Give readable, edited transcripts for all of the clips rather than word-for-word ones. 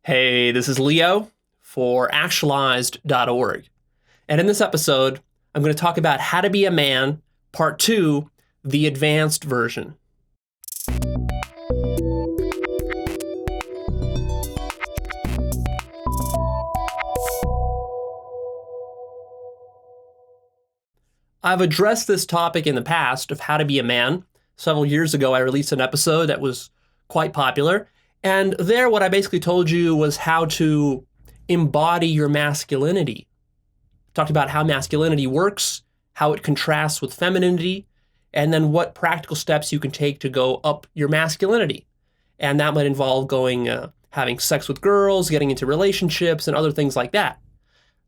Hey, this is Leo for Actualized.org. And in this episode, I'm going to talk about how to be a man, part 2, the advanced version. I've addressed this topic in the past of how to be a man. Several years ago, I released an episode that was quite popular. And there, what I basically told you was how to embody your masculinity. Talked about how masculinity works, how it contrasts with femininity, and then what practical steps you can take to go up your masculinity. And that might involve having sex with girls, getting into relationships, and other things like that.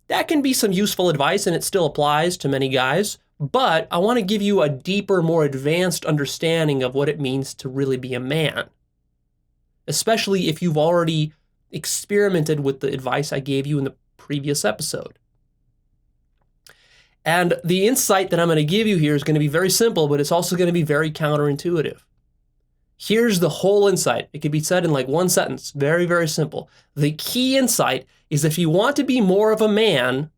That can be some useful advice, and it still applies to many guys. But I want to give you a deeper, more advanced understanding of what it means to really be a man, especially if you've already experimented with the advice I gave you in the previous episode. And the insight that I'm going to give you here is going to be very simple, but it's also going to be very counterintuitive. Here's the whole insight. It can be said in like one sentence. Very, very simple. The key insight is if you want to be more of a man,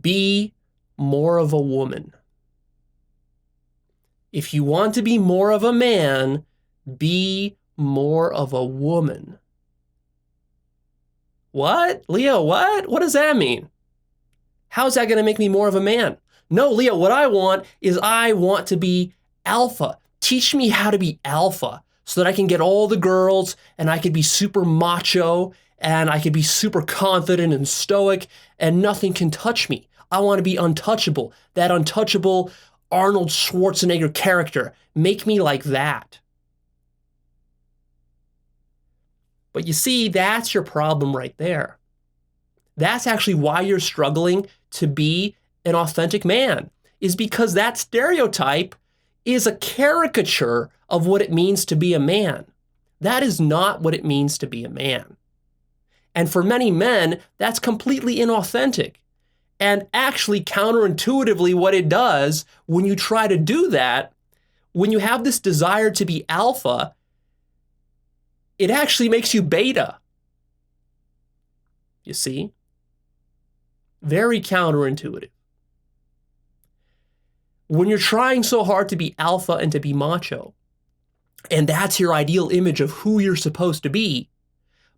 be more of a woman. If you want to be more of a man, be more of a woman. What? Leo, what? What does that mean? How's that going to make me more of a man? No, Leo, what I want to be alpha. Teach me how to be alpha so that I can get all the girls and I could be super macho and I could be super confident and stoic and nothing can touch me. I want to be untouchable. That untouchable Arnold Schwarzenegger character. Make me like that. But you see, that's your problem right there. That's actually why you're struggling to be an authentic man, is because that stereotype is a caricature of what it means to be a man. That is not what it means to be a man. And for many men, that's completely inauthentic. And actually counterintuitively what it does when you try to do that, when you have this desire to be alpha, it actually makes you beta. You see? Very counterintuitive. When you're trying so hard to be alpha and to be macho, and that's your ideal image of who you're supposed to be,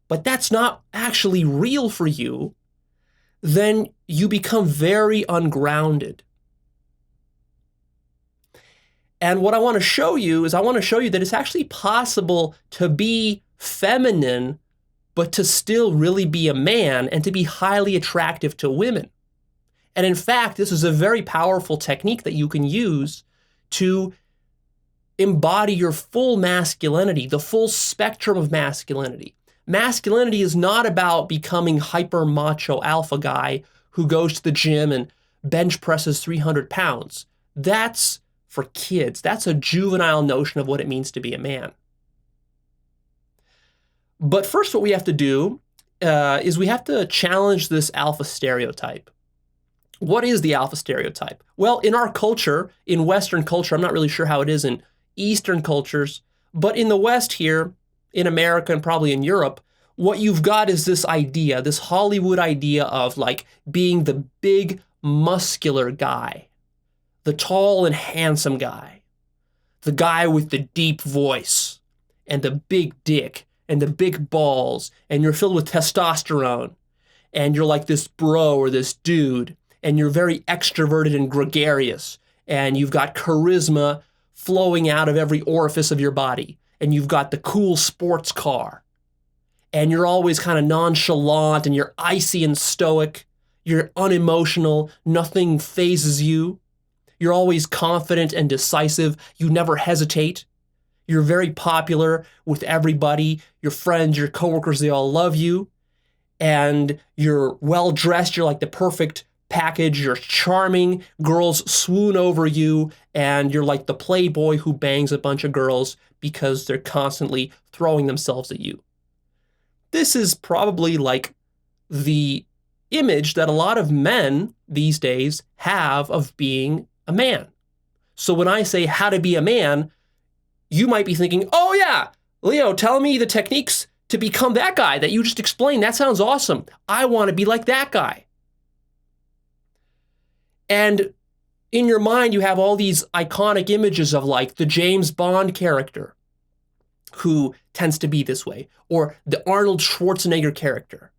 but that's not actually real for you, then you become very ungrounded. And what I want to show you is that it's actually possible to be feminine, but to still really be a man and to be highly attractive to women. And in fact, this is a very powerful technique that you can use to embody your full masculinity, the full spectrum of masculinity. Masculinity is not about becoming hyper macho alpha guy who goes to the gym and bench presses 300 pounds. That's for kids. That's a juvenile notion of what it means to be a man. But first, what we have to do is we have to challenge this alpha stereotype. What is the alpha stereotype? Well, in our culture, in Western culture, I'm not really sure how it is in Eastern cultures, but in the West here, in America and probably in Europe, what you've got is this idea, this Hollywood idea of like being the big muscular guy, the tall and handsome guy, the guy with the deep voice and the big dick and the big balls, and you're filled with testosterone, and you're like this bro or this dude, and you're very extroverted and gregarious, and you've got charisma flowing out of every orifice of your body, and you've got the cool sports car, and you're always kind of nonchalant, and you're icy and stoic, you're unemotional, nothing phases you, you're always confident and decisive, you never hesitate, you're very popular with everybody, your friends, your coworkers, they all love you, and you're well-dressed, you're like the perfect package, you're charming, girls swoon over you, and you're like the playboy who bangs a bunch of girls because they're constantly throwing themselves at you. This is probably like the image that a lot of men these days have of being a man. So when I say how to be a man, you might be thinking, oh yeah, Leo, tell me the techniques to become that guy that you just explained. That sounds awesome. I want to be like that guy. And in your mind, you have all these iconic images of like the James Bond character who tends to be this way, or the Arnold Schwarzenegger character,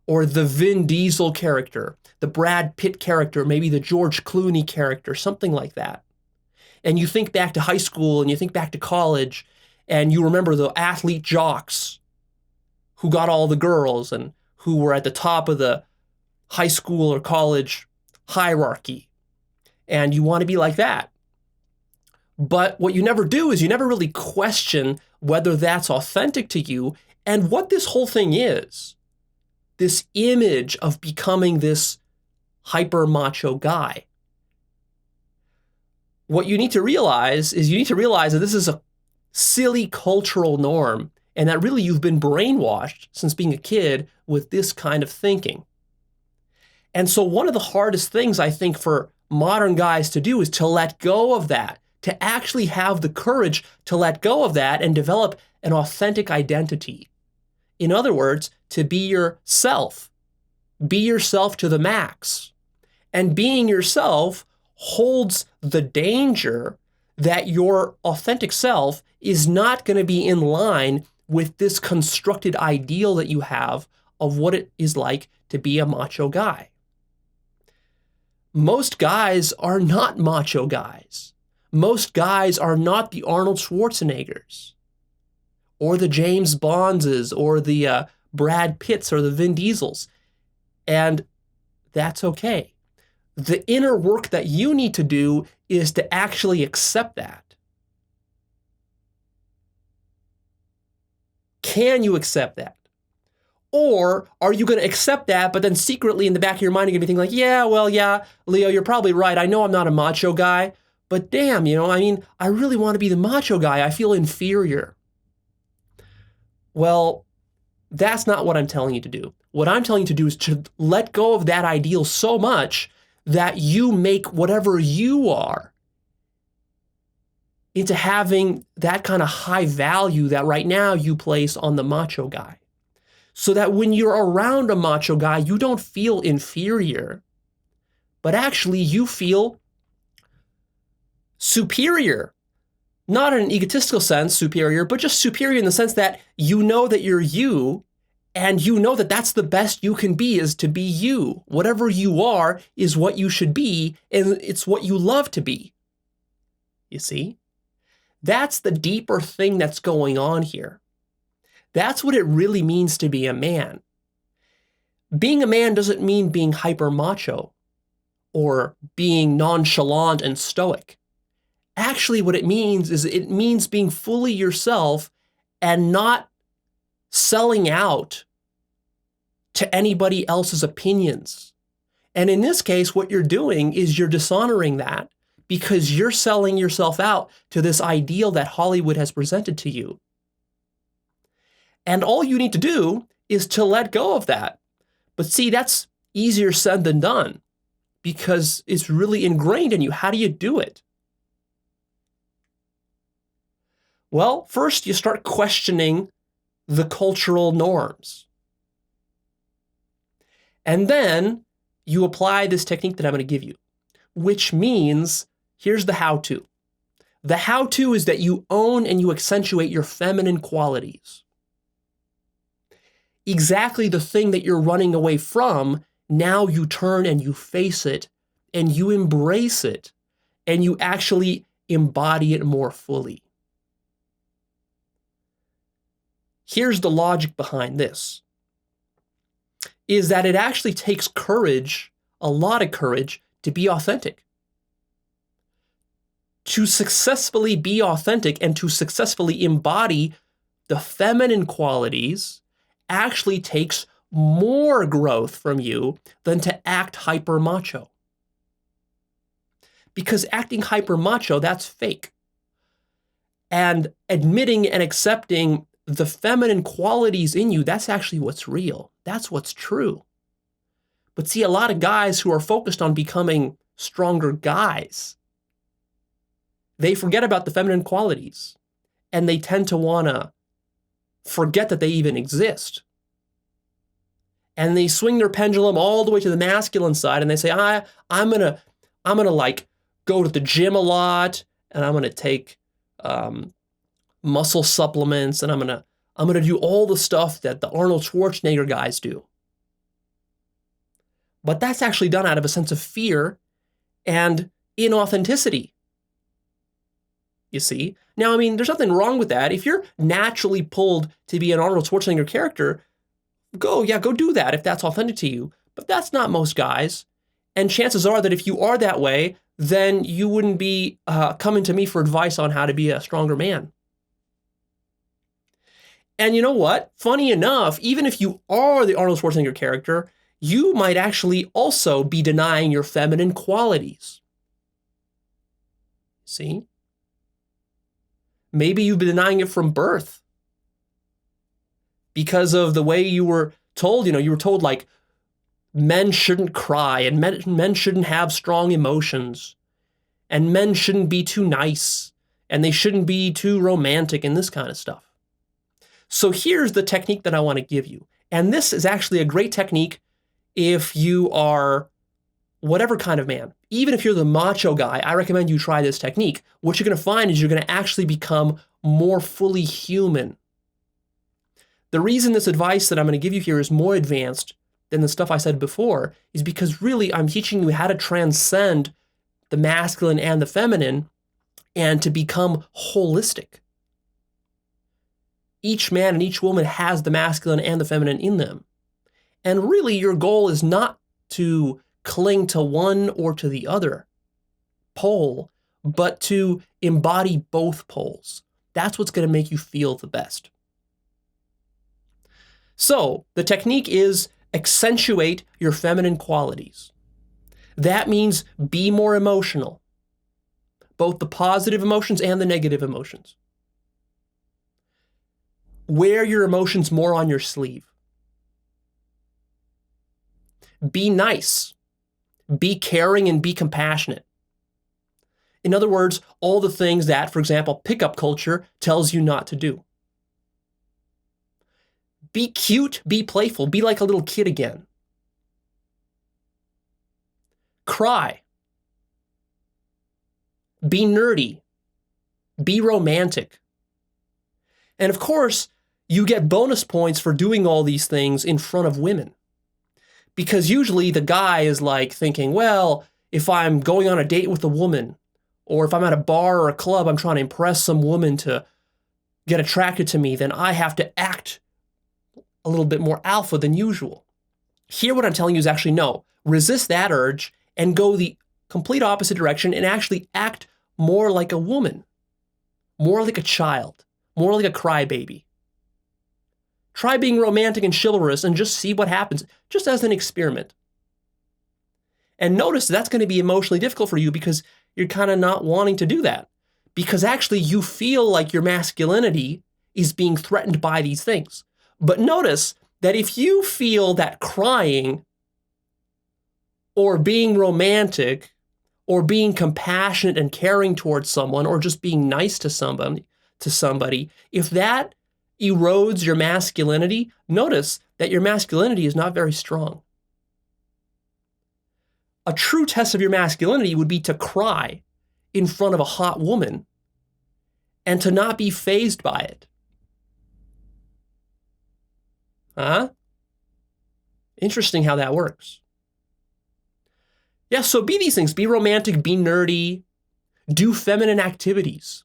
or the Vin Diesel character, the Brad Pitt character, maybe the George Clooney character, something like that. And you think back to high school and you think back to college and you remember the athlete jocks who got all the girls and who were at the top of the high school or college hierarchy. And you want to be like that. But what you never do is you never really question whether that's authentic to you and what this whole thing is. This image of becoming this hyper macho guy. What you need to realize is you need to realize that this is a silly cultural norm and that really you've been brainwashed since being a kid with this kind of thinking. And so one of the hardest things I think for modern guys to do is to let go of that, to actually have the courage to let go of that and develop an authentic identity. In other words, to be yourself. Be yourself to the max. And being yourself holds the danger that your authentic self is not going to be in line with this constructed ideal that you have of what it is like to be a macho guy. Most guys are not macho guys. Most guys are not the Arnold Schwarzeneggers or the James Bondses or the Brad Pitts or the Vin Diesels. And that's okay. The inner work that you need to do is to actually accept that. Can you accept that? Or are you going to accept that, but then secretly in the back of your mind, you're going to be thinking like, yeah, Leo, you're probably right. I know I'm not a macho guy, but damn, I really want to be the macho guy. I feel inferior. Well, that's not what I'm telling you to do. What I'm telling you to do is to let go of that ideal so much that you make whatever you are into having that kind of high value that right now you place on the macho guy. So that when you're around a macho guy, you don't feel inferior, but actually you feel superior. Not in an egotistical sense, superior, but just superior in the sense that you know that you're you, and you know that that's the best you can be, is to be you. Whatever you are is what you should be, and it's what you love to be. You see? That's the deeper thing that's going on here. That's what it really means to be a man. Being a man doesn't mean being hyper macho or being nonchalant and stoic. Actually, what it means being fully yourself and not selling out to anybody else's opinions. And in this case, what you're doing is you're dishonoring that because you're selling yourself out to this ideal that Hollywood has presented to you. And all you need to do is to let go of that. But see, that's easier said than done because it's really ingrained in you. How do you do it? Well, first you start questioning the cultural norms. And then you apply this technique that I'm going to give you, which means here's the how-to. The how-to is that you own and you accentuate your feminine qualities. Exactly the thing that you're running away from, now you turn and you face it and you embrace it and you actually embody it more fully. Here's the logic behind this, is that it actually takes courage, a lot of courage, to be authentic. To successfully be authentic and to successfully embody the feminine qualities actually takes more growth from you than to act hyper macho. Because acting hyper macho, that's fake. And admitting and accepting the feminine qualities in you, that's actually what's real. That's what's true. But see, a lot of guys who are focused on becoming stronger guys, they forget about the feminine qualities and they tend to want to forget that they even exist. And they swing their pendulum all the way to the masculine side, and they say, I'm gonna like go to the gym a lot, and I'm gonna take muscle supplements, and I'm gonna do all the stuff that the Arnold Schwarzenegger guys do. But that's actually done out of a sense of fear and inauthenticity. You see? Now, I mean, there's nothing wrong with that. If you're naturally pulled to be an Arnold Schwarzenegger character, go do that if that's authentic to you. But that's not most guys. And chances are that if you are that way, then you wouldn't be coming to me for advice on how to be a stronger man. And you know what? Funny enough, even if you are the Arnold Schwarzenegger character, you might actually also be denying your feminine qualities. See? Maybe you've been denying it from birth because of the way you were told. You were told like men shouldn't cry, and men shouldn't have strong emotions, and men shouldn't be too nice, and they shouldn't be too romantic, and this kind of stuff. So here's the technique that I want to give you. And this is actually a great technique if you are whatever kind of man. Even if you're the macho guy, I recommend you try this technique. What you're going to find is you're going to actually become more fully human. The reason this advice that I'm going to give you here is more advanced than the stuff I said before is because really I'm teaching you how to transcend the masculine and the feminine and to become holistic. Each man and each woman has the masculine and the feminine in them. And really your goal is not to cling to one or to the other pole, but to embody both poles. That's what's going to make you feel the best. So the technique is accentuate your feminine qualities. That means be more emotional, both the positive emotions and the negative emotions. Wear your emotions more on your sleeve. Be nice. Be caring and be compassionate. In other words, all the things that, for example, pickup culture tells you not to do. Be cute, be playful, be like a little kid again. Cry. Be nerdy. Be romantic. And of course, you get bonus points for doing all these things in front of women. Because usually the guy is like thinking, well, if I'm going on a date with a woman, or if I'm at a bar or a club, I'm trying to impress some woman to get attracted to me, then I have to act a little bit more alpha than usual. Here, what I'm telling you is actually no. Resist that urge and go the complete opposite direction and actually act more like a woman, more like a child, more like a crybaby. Try being romantic and chivalrous and just see what happens, just as an experiment. And notice that's going to be emotionally difficult for you because you're kind of not wanting to do that. Because actually you feel like your masculinity is being threatened by these things. But notice that if you feel that crying or being romantic or being compassionate and caring towards someone or just being nice to somebody, if that erodes your masculinity, notice that your masculinity is not very strong. A true test of your masculinity would be to cry in front of a hot woman and to not be fazed by it. Huh? Interesting how that works. Yeah, so be these things. Be romantic, be nerdy, do feminine activities.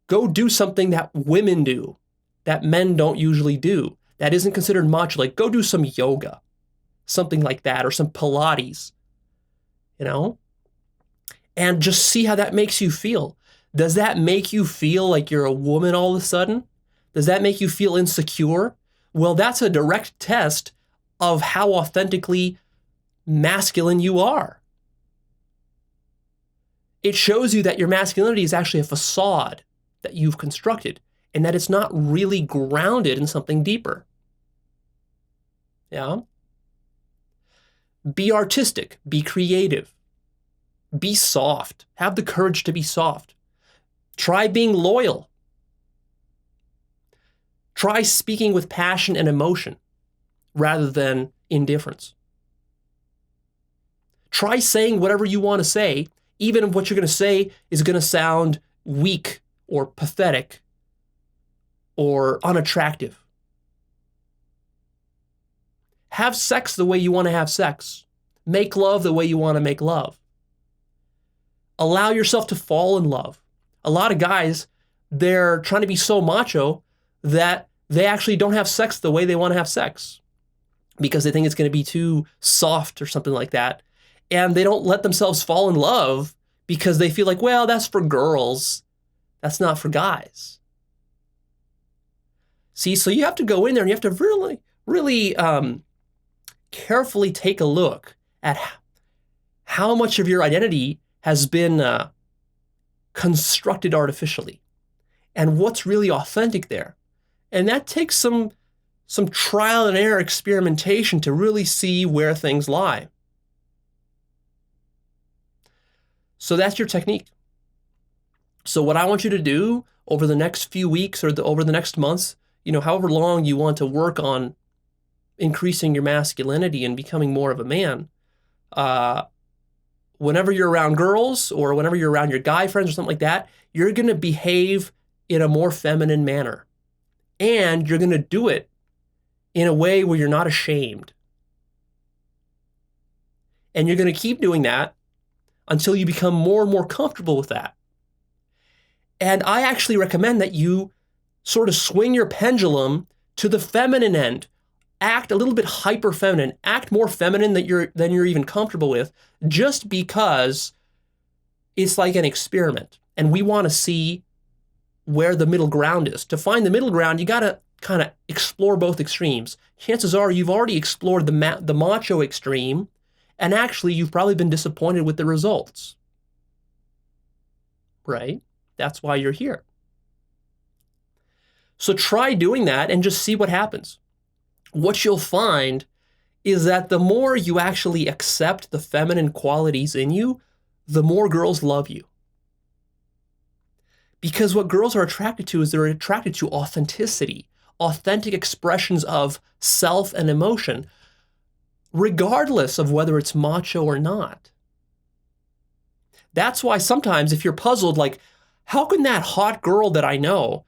Go do something that women do, that men don't usually do, that isn't considered macho. Like go do some yoga, something like that, or some Pilates, and just see how that makes you feel. Does that make you feel like you're a woman all of a sudden? Does that make you feel insecure? Well, that's a direct test of how authentically masculine you are. It shows you that your masculinity is actually a facade that you've constructed and that it's not really grounded in something deeper. Yeah? Be artistic, be creative, be soft, have the courage to be soft. Try being loyal. Try speaking with passion and emotion rather than indifference. Try saying whatever you want to say, even if what you're going to say is going to sound weak or pathetic or unattractive. Have sex the way you want to have sex. Make love the way you want to make love. Allow yourself to fall in love. A lot of guys, they're trying to be so macho that they actually don't have sex the way they want to have sex because they think it's going to be too soft or something like that. And they don't let themselves fall in love because they feel like, well, that's for girls. That's not for guys. See, so you have to go in there and you have to really, really carefully take a look at how much of your identity has been constructed artificially and what's really authentic there. And that takes some trial and error experimentation to really see where things lie. So that's your technique. So what I want you to do over the next few weeks or over the next months, however long you want to work on increasing your masculinity and becoming more of a man, whenever you're around girls or whenever you're around your guy friends or something like that, you're going to behave in a more feminine manner. And you're going to do it in a way where you're not ashamed. And you're going to keep doing that until you become more and more comfortable with that. And I actually recommend that you sort of swing your pendulum to the feminine end. Act a little bit hyper feminine. Act more feminine than you're even comfortable with, just because it's like an experiment. And we want to see where the middle ground is. To find the middle ground, you got to kind of explore both extremes. Chances are you've already explored the macho extreme, and actually you've probably been disappointed with the results. Right? That's why you're here. So try doing that and just see what happens. What you'll find is that the more you actually accept the feminine qualities in you, the more girls love you. Because what girls are attracted to is they're attracted to authenticity, authentic expressions of self and emotion, regardless of whether it's macho or not. That's why sometimes if you're puzzled, like, how can that hot girl that I know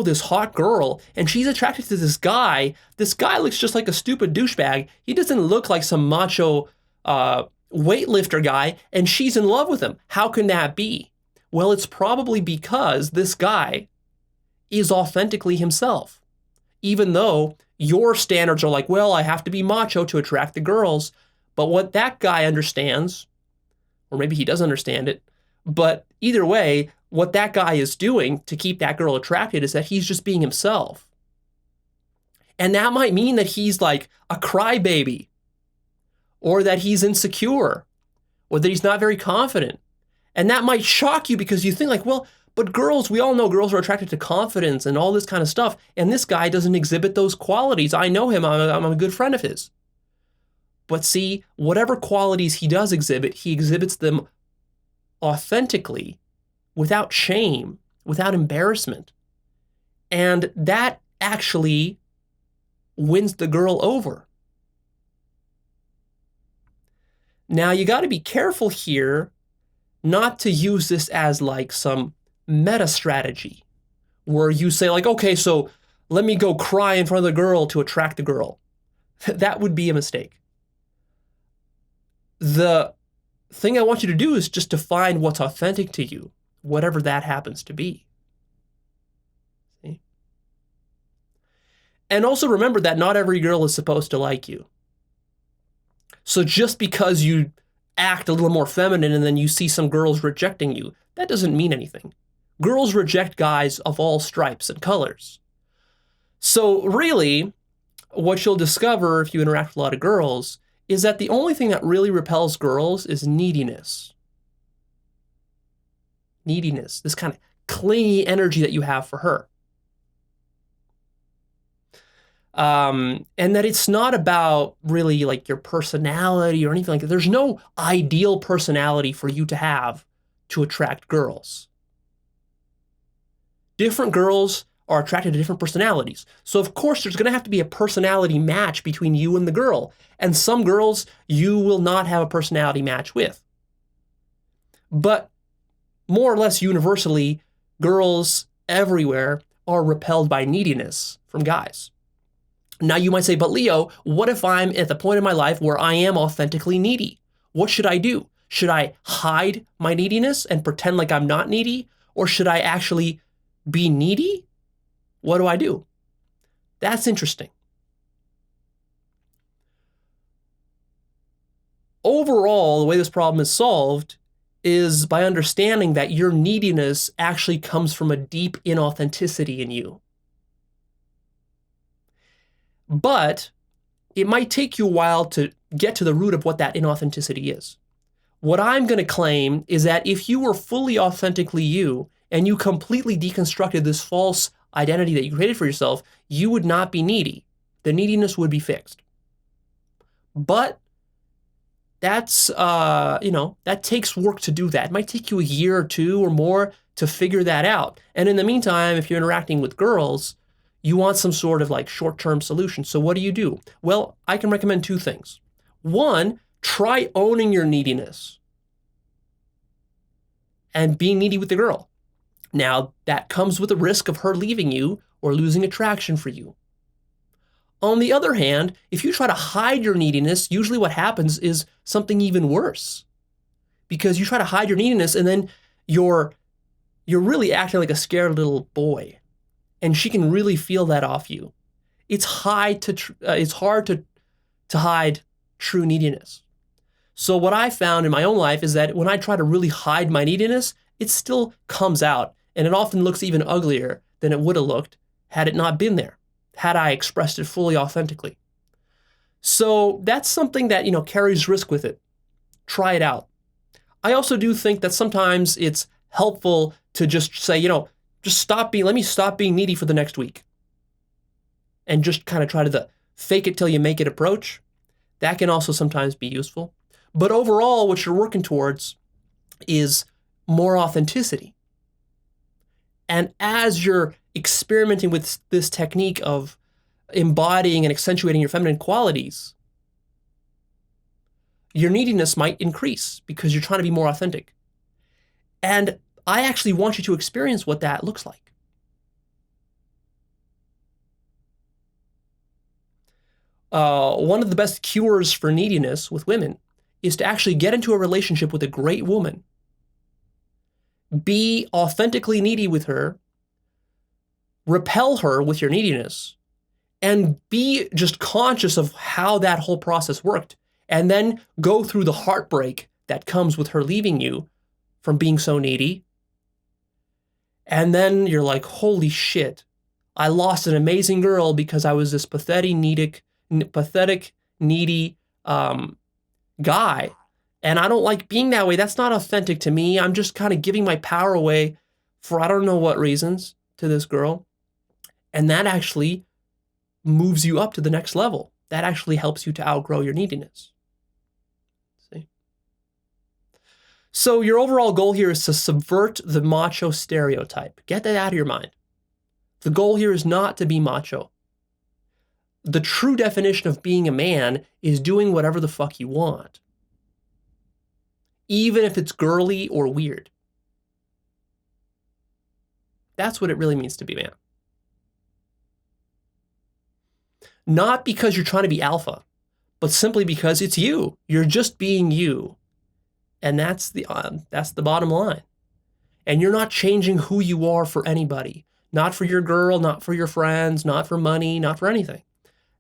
this hot girl and she's attracted to this guy looks just like a stupid douchebag. He doesn't look like some macho weightlifter guy and she's in love with him. How can that be? Well, it's probably because this guy is authentically himself. Even though your standards are like, well, I have to be macho to attract the girls. But what that guy understands, or maybe he doesn't understand it, but either way, what that guy is doing to keep that girl attracted is that he's just being himself. And that might mean that he's like a crybaby, or that he's insecure, or that he's not very confident. And that might shock you because you think like, well, but girls, we all know girls are attracted to confidence and all this kind of stuff. And this guy doesn't exhibit those qualities. I know him. I'm a good friend of his. But see, whatever qualities he does exhibit, he exhibits them authentically, without shame, without embarrassment. And that actually wins the girl over. Now, you got to be careful here not to use this as like some meta strategy where you say like, okay, so let me go cry in front of the girl to attract the girl. That would be a mistake. The thing I want you to do is just to find what's authentic to you, whatever that happens to be. See? And also remember that not every girl is supposed to like you. So just because you act a little more feminine and then you see some girls rejecting you, that doesn't mean anything. Girls reject guys of all stripes and colors. So really, what you'll discover if you interact with a lot of girls is that the only thing that really repels girls is neediness. Neediness, this kind of clingy energy that you have for her. And that it's not about really like your personality or anything like that. There's no ideal personality for you to have to attract girls. Different girls are attracted to different personalities. So of course there's going to have to be a personality match between you and the girl. And some girls you will not have a personality match with. But more or less universally, girls everywhere are repelled by neediness from guys. Now you might say, but Leo, what if I'm at the point in my life where I am authentically needy? What should I do? Should I hide my neediness and pretend like I'm not needy? Or should I actually be needy? What do I do? That's interesting. Overall, the way this problem is solved is by understanding that your neediness actually comes from a deep inauthenticity in you. But it might take you a while to get to the root of what that inauthenticity is. What I'm going to claim is that if you were fully authentically you and you completely deconstructed this false identity that you created for yourself, you would not be needy. The neediness would be fixed. But that's, that takes work to do that. It might take you a year or two or more to figure that out. And in the meantime, if you're interacting with girls, you want some sort of like short-term solution. So what do? Well, I can recommend two things. One, try owning your neediness and being needy with the girl. Now, that comes with the risk of her leaving you or losing attraction for you. On the other hand, if you try to hide your neediness, usually what happens is something even worse. Because you try to hide your neediness and then you're really acting like a scared little boy. And she can really feel that off you. It's hard to hide true neediness. So what I found in my own life is that when I try to really hide my neediness, it still comes out. And it often looks even uglier than it would have looked had it not been there, had I expressed it fully authentically. So that's something that, carries risk with it. Try it out. I also do think that sometimes it's helpful to just say, let me stop being needy for the next week. And just kind of try to fake it till you make it approach. That can also sometimes be useful. But overall, what you're working towards is more authenticity. And as you're experimenting with this technique of embodying and accentuating your feminine qualities, your neediness might increase because you're trying to be more authentic. And I actually want you to experience what that looks like. One of the best cures for neediness with women is to actually get into a relationship with a great woman. Be authentically needy with her, repel her with your neediness, and be just conscious of how that whole process worked, and then go through the heartbreak that comes with her leaving you from being so needy. And then you're like, holy shit, I lost an amazing girl because I was this pathetic, needy guy. And I don't like being that way. That's not authentic to me. I'm just kind of giving my power away for I don't know what reasons to this girl. And that actually moves you up to the next level. That actually helps you to outgrow your neediness. See? So your overall goal here is to subvert the macho stereotype. Get that out of your mind. The goal here is not to be macho. The true definition of being a man is doing whatever the fuck you want, even if it's girly or weird. That's what it really means to be a man. Not because you're trying to be alpha, but simply because it's you. You're just being you. And that's the bottom line. And you're not changing who you are for anybody. Not for your girl, not for your friends, not for money, not for anything.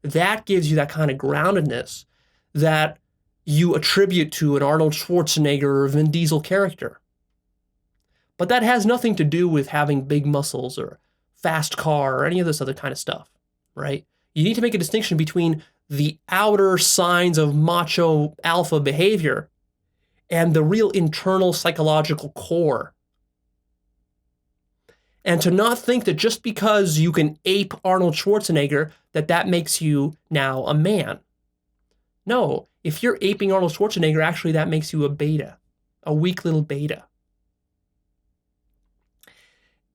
That gives you that kind of groundedness that you attribute to an Arnold Schwarzenegger or Vin Diesel character. But that has nothing to do with having big muscles or fast car or any of this other kind of stuff, right? You need to make a distinction between the outer signs of macho alpha behavior and the real internal psychological core. And to not think that just because you can ape Arnold Schwarzenegger, that makes you now a man. No, if you're aping Arnold Schwarzenegger, actually that makes you a beta, a weak little beta.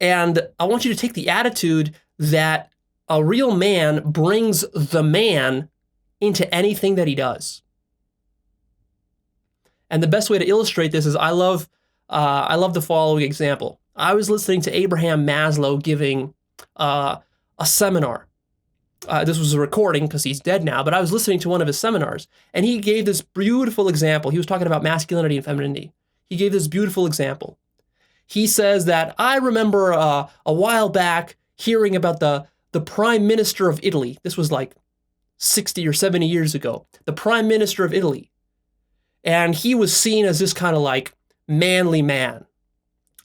And I want you to take the attitude that a real man brings the man into anything that he does. And the best way to illustrate this is I love the following example. I was listening to Abraham Maslow giving a seminar. This was a recording because he's dead now, but I was listening to one of his seminars, and he gave this beautiful example. He was talking about masculinity and femininity. He gave this beautiful example. He says that I remember a while back hearing about the Prime Minister of Italy. This was like 60 or 70 years ago. The Prime Minister of Italy. And he was seen as this kind of like manly man.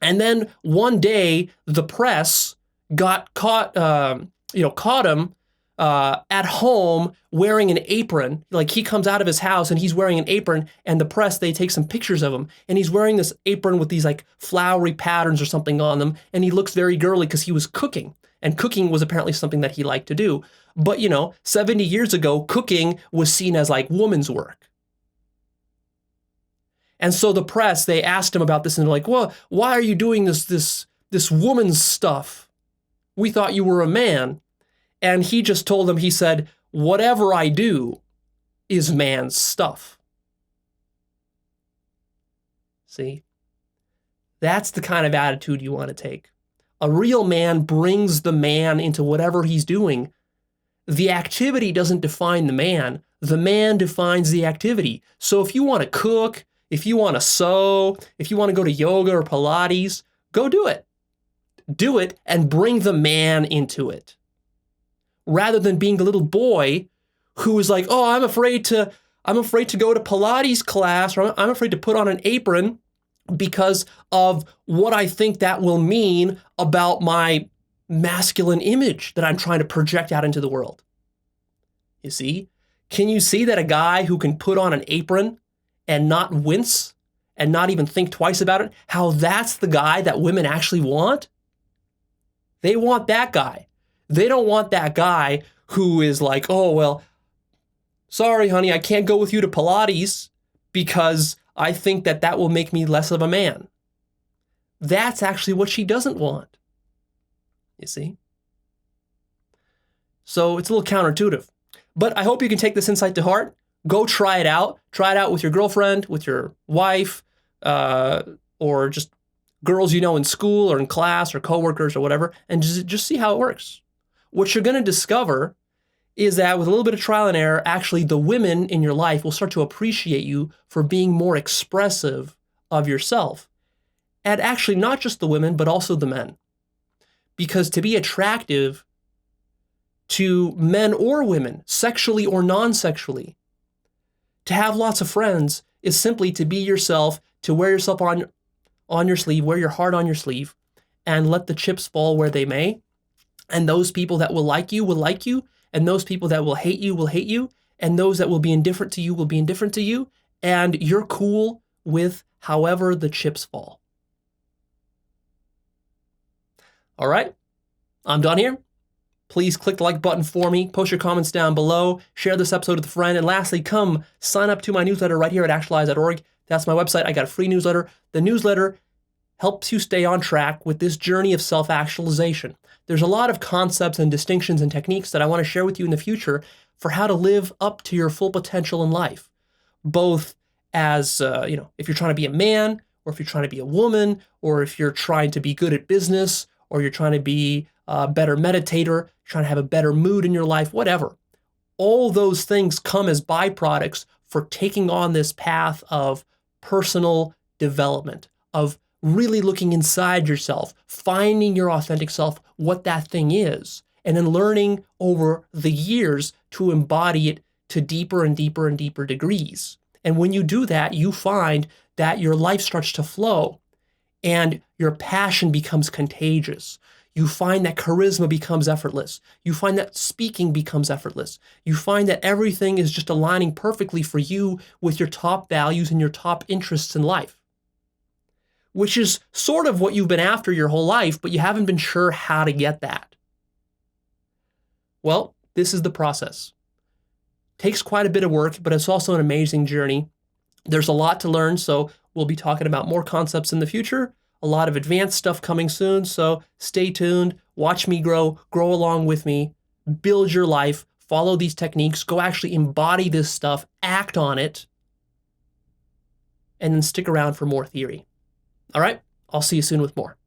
And then one day the press caught him at home wearing an apron. Like he comes out of his house and he's wearing an apron, and the press, they take some pictures of him, and he's wearing this apron with these like flowery patterns or something on them, and he looks very girly because he was cooking, and cooking was apparently something that he liked to do. But 70 years ago, cooking was seen as like woman's work. And so the press, they asked him about this, and they're like, well, why are you doing this woman's stuff? We thought you were a man. And he just told them, he said, whatever I do is man's stuff. See? That's the kind of attitude you want to take. A real man brings the man into whatever he's doing. The activity doesn't define the man defines the activity. So if you want to cook, if you want to sew, if you want to go to yoga or Pilates, go do it. Do it and bring the man into it. Rather than being the little boy who is like, oh, I'm afraid to go to Pilates class, or I'm afraid to put on an apron because of what I think that will mean about my masculine image that I'm trying to project out into the world. You see? Can you see that a guy who can put on an apron and not wince and not even think twice about it, how that's the guy that women actually want? They want that guy. They don't want that guy who is like, oh, well, sorry, honey, I can't go with you to Pilates because I think that will make me less of a man. That's actually what she doesn't want. You see? So it's a little counterintuitive. But I hope you can take this insight to heart. Go try it out. Try it out with your girlfriend, with your wife, or just girls you know in school or in class or coworkers or whatever, and just see how it works. What you're going to discover is that with a little bit of trial and error, actually the women in your life will start to appreciate you for being more expressive of yourself. And actually not just the women, but also the men. Because to be attractive to men or women, sexually or non-sexually, to have lots of friends is simply to be yourself, to wear yourself on your sleeve, wear your heart on your sleeve, and let the chips fall where they may. And those people that will like you, and those people that will hate you, and those that will be indifferent to you will be indifferent to you, and you're cool with however the chips fall. All right, I'm done here. Please click the like button for me, post your comments down below, share this episode with a friend, and lastly, come sign up to my newsletter right here at Actualized.org. That's my website. I got a free newsletter. The newsletter helps you stay on track with this journey of self-actualization. There's a lot of concepts and distinctions and techniques that I want to share with you in the future for how to live up to your full potential in life, both as, if you're trying to be a man, or if you're trying to be a woman, or if you're trying to be good at business, or you're trying to be a better meditator, trying to have a better mood in your life, whatever. All those things come as byproducts for taking on this path of personal development, of really looking inside yourself, finding your authentic self, what that thing is, and then learning over the years to embody it to deeper and deeper and deeper degrees. And when you do that, you find that your life starts to flow and your passion becomes contagious. You find that charisma becomes effortless. You find that speaking becomes effortless. You find that everything is just aligning perfectly for you with your top values and your top interests in life, which is sort of what you've been after your whole life, but you haven't been sure how to get that. Well, this is the process. Takes quite a bit of work, but it's also an amazing journey. There's a lot to learn, so we'll be talking about more concepts in the future, a lot of advanced stuff coming soon, so stay tuned, watch me grow along with me, build your life, follow these techniques, go actually embody this stuff, act on it, and then stick around for more theory. All right, I'll see you soon with more.